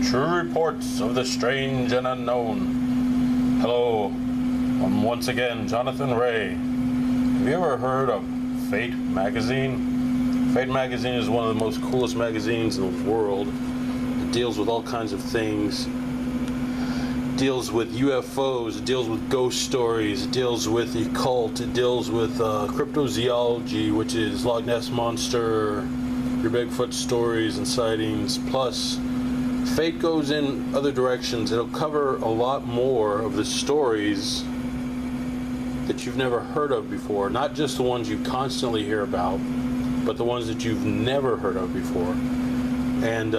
True reports of the strange and unknown. Hello, I'm once again Jonathan Ray. Have you ever heard of Fate Magazine? Fate Magazine is one of the most coolest magazines in the world. It deals with all kinds of things. It deals with UFOs, it deals with ghost stories, it deals with the occult, it deals with cryptozoology, which is Loch Ness Monster, your Bigfoot stories and sightings. Plus, Fate goes in other directions. It'll cover a lot more of the stories that you've never heard of before. Not just the ones you constantly hear about, but the ones that you've never heard of before. And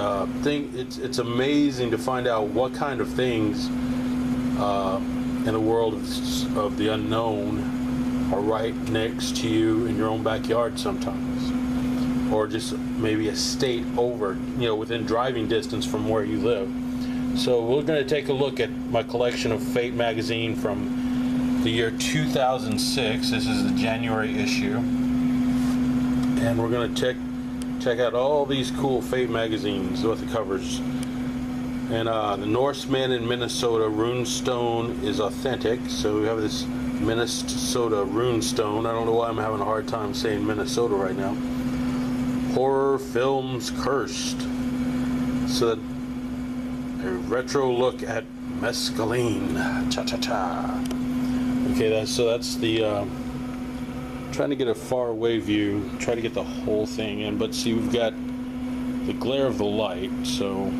it's amazing to find out what kind of things in the world of the unknown are right next to you in your own backyard sometimes. Or just maybe a state over, within driving distance from where you live. So we're going to take a look at my collection of Fate magazine from the year 2006. This is the January issue. And we're going to check out all these cool Fate magazines with the covers. And the Norseman in Minnesota runestone is authentic. So we have this Minnesota runestone. I don't know why I'm having a hard time saying Minnesota right now. Horror Films Cursed. So a retro look at mescaline. Cha-cha-cha. Okay, that's the trying to get a far away view, try to get the whole thing in, but see, we've got the glare of the light, so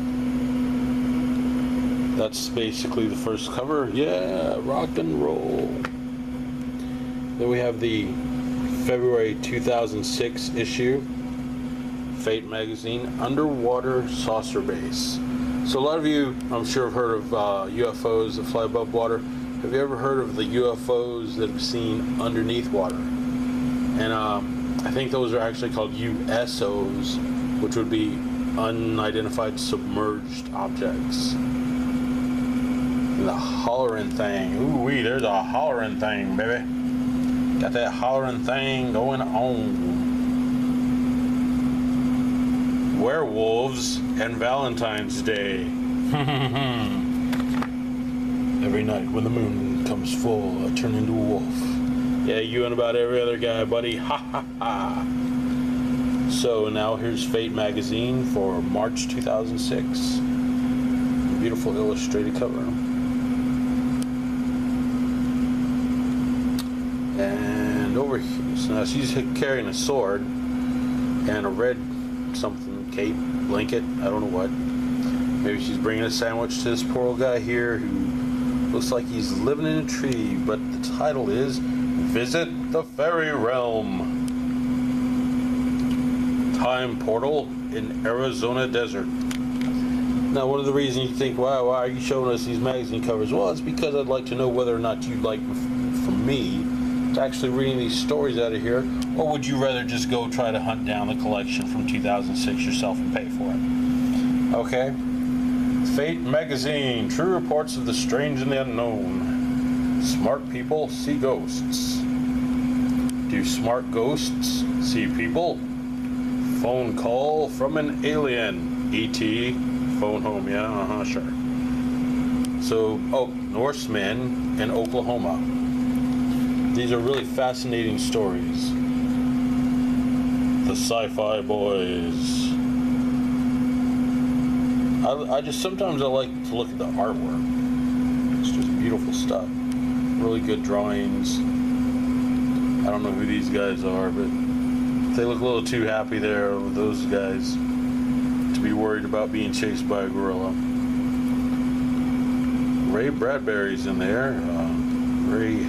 that's basically the first cover. Yeah, rock and roll. Then we have the February 2006 issue, Fate magazine, Underwater Saucer Base. So a lot of you, I'm sure, have heard of UFOs that fly above water. Have you ever heard of the UFOs that have seen underneath water? And I think those are actually called USOs, which would be unidentified submerged objects. And the hollering thing. Ooh-wee, there's a hollering thing, baby. Got that hollering thing going on. Werewolves and Valentine's Day. Every night when the moon comes full, I turn into a wolf. Yeah, you and about every other guy, buddy. Ha ha ha. So now here's Fate magazine for March 2006. Beautiful illustrated cover. And over here, so now she's carrying a sword and a red something, cape, blanket, I don't know what. Maybe she's bringing a sandwich to this poor old guy here who looks like he's living in a tree, but the title is Visit the Fairy Realm. Time portal in Arizona desert. Now, one of the reasons you think, wow, why are you showing us these magazine covers? Well, it's because I'd like to know whether or not you'd like for me to actually reading these stories out of here, or would you rather just go try to hunt down the collection from 2006 yourself and pay for it? Okay. Fate magazine, true reports of the strange and the unknown. Smart people see ghosts. Do smart ghosts see people? Phone call from an alien. E.T. Phone home, yeah, sure. So, Norsemen in Oklahoma. These are really fascinating stories. The Sci-Fi Boys. Sometimes I like to look at the artwork. It's just beautiful stuff. Really good drawings. I don't know who these guys are, but they look a little too happy there with those guys to be worried about being chased by a gorilla. Ray Bradbury's in there. Ray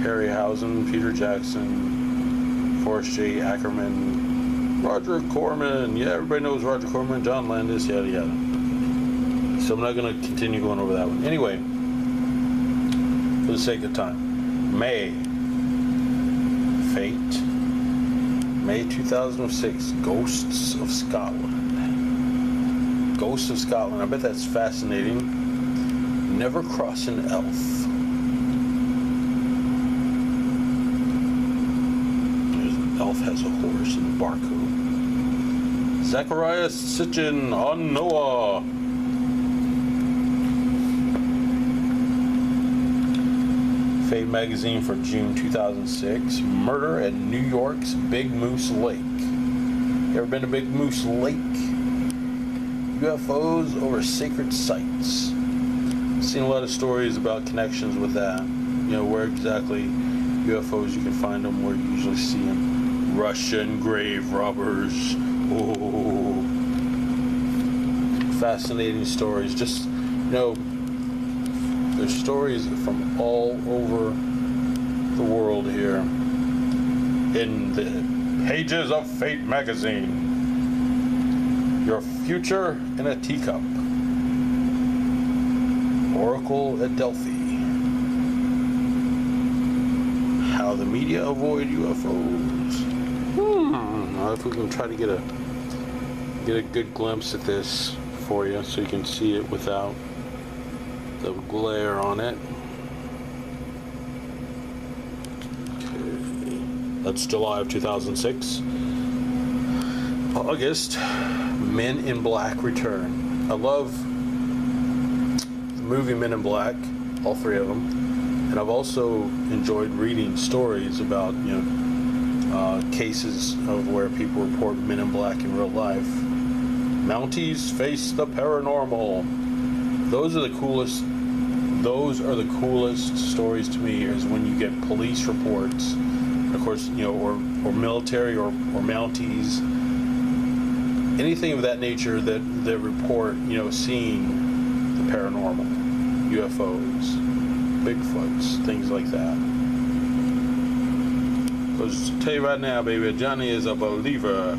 Harryhausen, Peter Jackson, Forrest J. Ackerman, Roger Corman. Yeah, everybody knows Roger Corman, John Landis, yada yada. So I'm not going to continue going over that one. Anyway, for the sake of time, May. Fate. May 2006. Ghosts of Scotland. Ghosts of Scotland. I bet that's fascinating. Never Cross an Elf. Elf has a horse and a barcode. Zacharias Sitchin on Noah. Fate magazine for June 2006. Murder at New York's Big Moose Lake. You ever been to Big Moose Lake? UFOs over sacred sites. I've seen a lot of stories about connections with that. You know, where exactly UFOs you can find them, where you usually see them. Russian grave robbers. Oh, fascinating stories. Just, you know, there's stories from all over the world here in the pages of Fate magazine. Your future in a teacup. Oracle at Delphi. How the media avoid UFOs. If we can try to get a good glimpse at this for you, so you can see it without the glare on it. Okay. That's July of 2006. August. Men in Black return. I love the movie Men in Black, all three of them, and I've also enjoyed reading stories about, you know, cases of where people report Men in Black in real life. Mounties face the paranormal. Those are the coolest. Those are the coolest stories to me. Is when you get police reports, of course, you know, or military or Mounties. Anything of that nature that report, you know, seeing the paranormal, UFOs, Bigfoots, things like that. Because tell you right now, baby, Johnny is a believer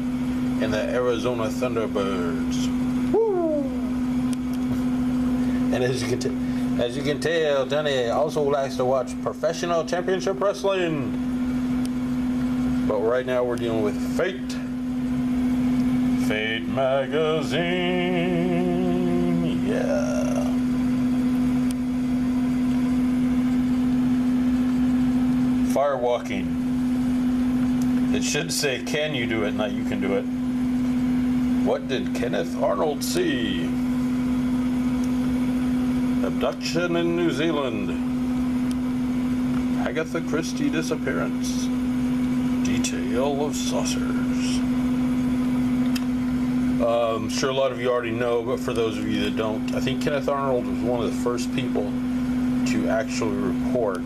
in the Arizona Thunderbirds. Woo! And as you can tell, Johnny also likes to watch professional championship wrestling. But right now we're dealing with Fate. Fate magazine, yeah. Firewalking. It should say, can you do it, not you can do it. What did Kenneth Arnold see? Abduction in New Zealand. Agatha Christie disappearance. Detail of saucers. I'm sure a lot of you already know, but for those of you that don't, I think Kenneth Arnold was one of the first people to actually report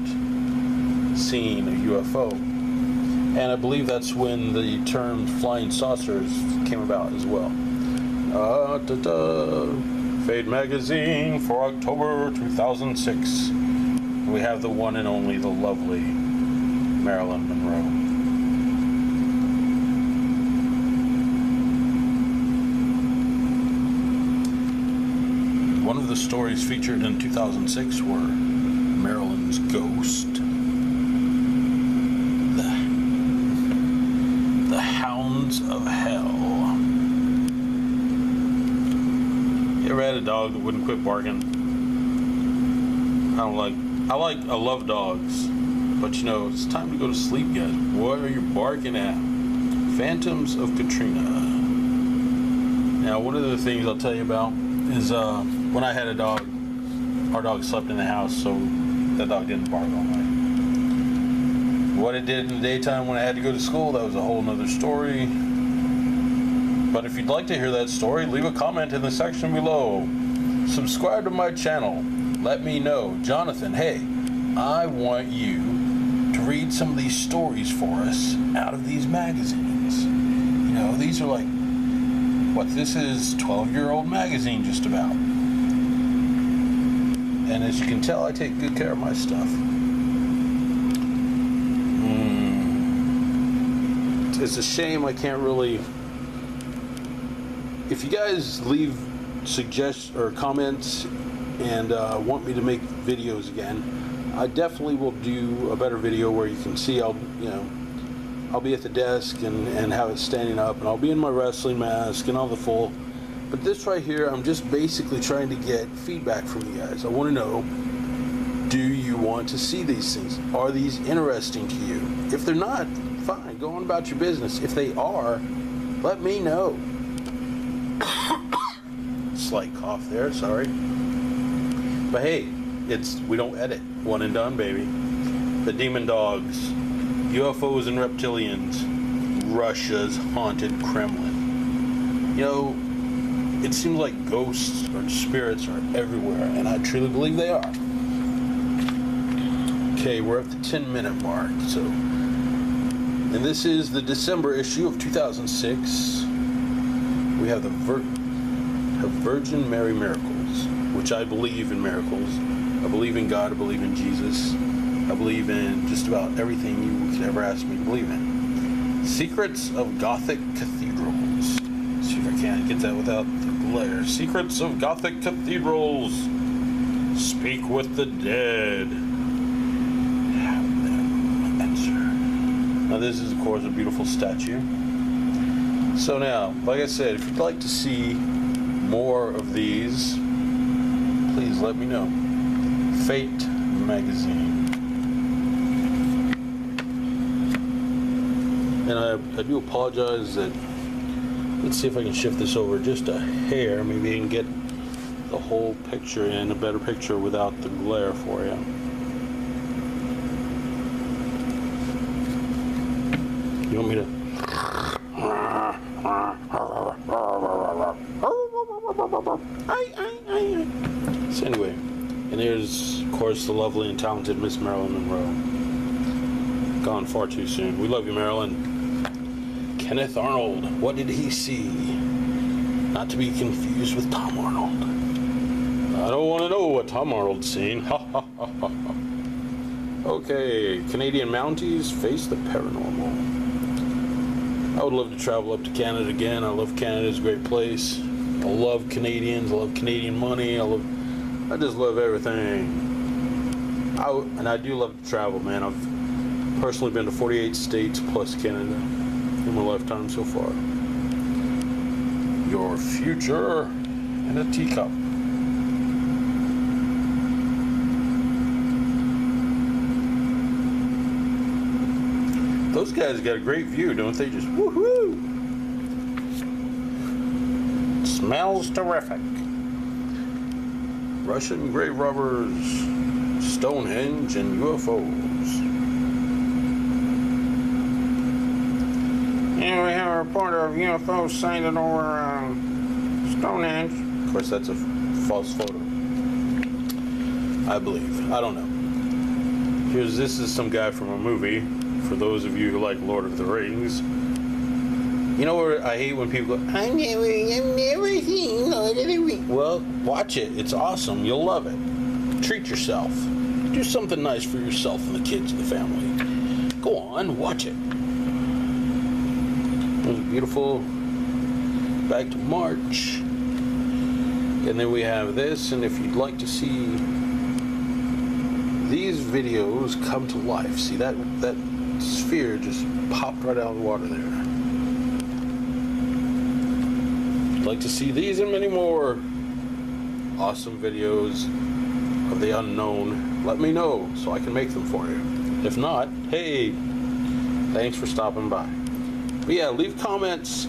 seeing a UFO. And I believe that's when the term flying saucers came about as well. Fate magazine for October 2006. We have the one and only, the lovely Marilyn Monroe. One of the stories featured in 2006 were Marilyn's ghost, the Hounds of Hell. You ever had a dog that wouldn't quit barking? I love dogs, but you know, it's time to go to sleep, guys. What are you barking at? Phantoms of Katrina. Now, one of the things I'll tell you about is when I had a dog, our dog slept in the house, so that dog didn't bark all night. What it did in the daytime when I had to go to school, that was a whole nother story. But if you'd like to hear that story, leave a comment in the section below. Subscribe to my channel. Let me know. Jonathan, hey, I want you to read some of these stories for us out of these magazines. You know, these are like, what, this is 12-year-old magazine just about. And as you can tell, I take good care of my stuff. It's a shame I can't really... If you guys leave suggestions or comments and want me to make videos again, I definitely will do a better video where you can see I'll be at the desk and have it standing up, and I'll be in my wrestling mask and all the full. But this right here, I'm just basically trying to get feedback from you guys. I want to know, do you want to see these things? Are these interesting to you? If they're not, fine, go on about your business. If they are, let me know. Slight cough there, sorry. But hey, we don't edit. One and done, baby. the demon dogs, UFOs and reptilians, Russia's haunted Kremlin. You know, it seems like ghosts or spirits are everywhere, and I truly believe they are. Okay, we're at the 10-minute mark, so... And this is the December issue of 2006. We have the Virgin Mary Miracles, which I believe in miracles. I believe in God, I believe in Jesus. I believe in just about everything you could ever ask me to believe in. Secrets of Gothic Cathedrals. Let's see if I can't get that without the glare. Secrets of Gothic Cathedrals. Speak with the dead. Have them answer. Now this is, of course, a beautiful statue. So now, like I said, if you'd like to see more of these, please let me know. Fate Magazine. And I do apologize that, let's see if I can shift this over just a hair. Maybe I can get the whole picture in, a better picture without the glare for you. You want me to... So anyway, and here's, of course, the lovely and talented Miss Marilyn Monroe. Gone far too soon. We love you, Marilyn. Kenneth Arnold. What did he see? Not to be confused with Tom Arnold. I don't want to know what Tom Arnold's seen. Ha ha ha ha. Okay, Canadian Mounties face the paranormal. I would love to travel up to Canada again. I love Canada. It's a great place. I love Canadians. I love Canadian money. I just love everything. And I do love to travel, man. I've personally been to 48 states plus Canada in my lifetime so far. Your future in a teacup. Those guys got a great view, don't they? Just woohoo! Smells terrific. Russian grave robbers, Stonehenge, and UFOs. And we have a report of UFOs sighted over Stonehenge. Of course, that's a false photo. I believe. I don't know. This is some guy from a movie. For those of you who like Lord of the Rings. You know what I hate when people go, I've never seen Lord of the Rings. Well, watch it. It's awesome. You'll love it. Treat yourself. Do something nice for yourself and the kids and the family. Go on, watch it. It was beautiful. Back to March. And then we have this, and if you'd like to see these videos come to life, see that sphere just popped right out of the water there. If you'd like to see these and many more awesome videos of the unknown, let me know so I can make them for you. If not, hey, thanks for stopping by. But yeah, leave comments.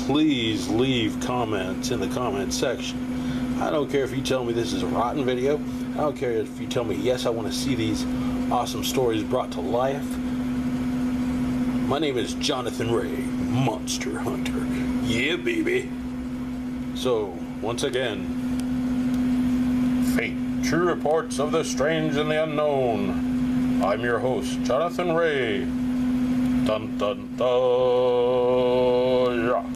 Please leave comments in the comment section. I don't care if you tell me this is a rotten video. I don't care if you tell me, yes, I want to see these awesome stories brought to life. My name is Jonathan Ray, Monster Hunter. Yeah, baby. So, once again, Fate, True Reports of the Strange and the Unknown. I'm your host, Jonathan Ray. Dun dun dun.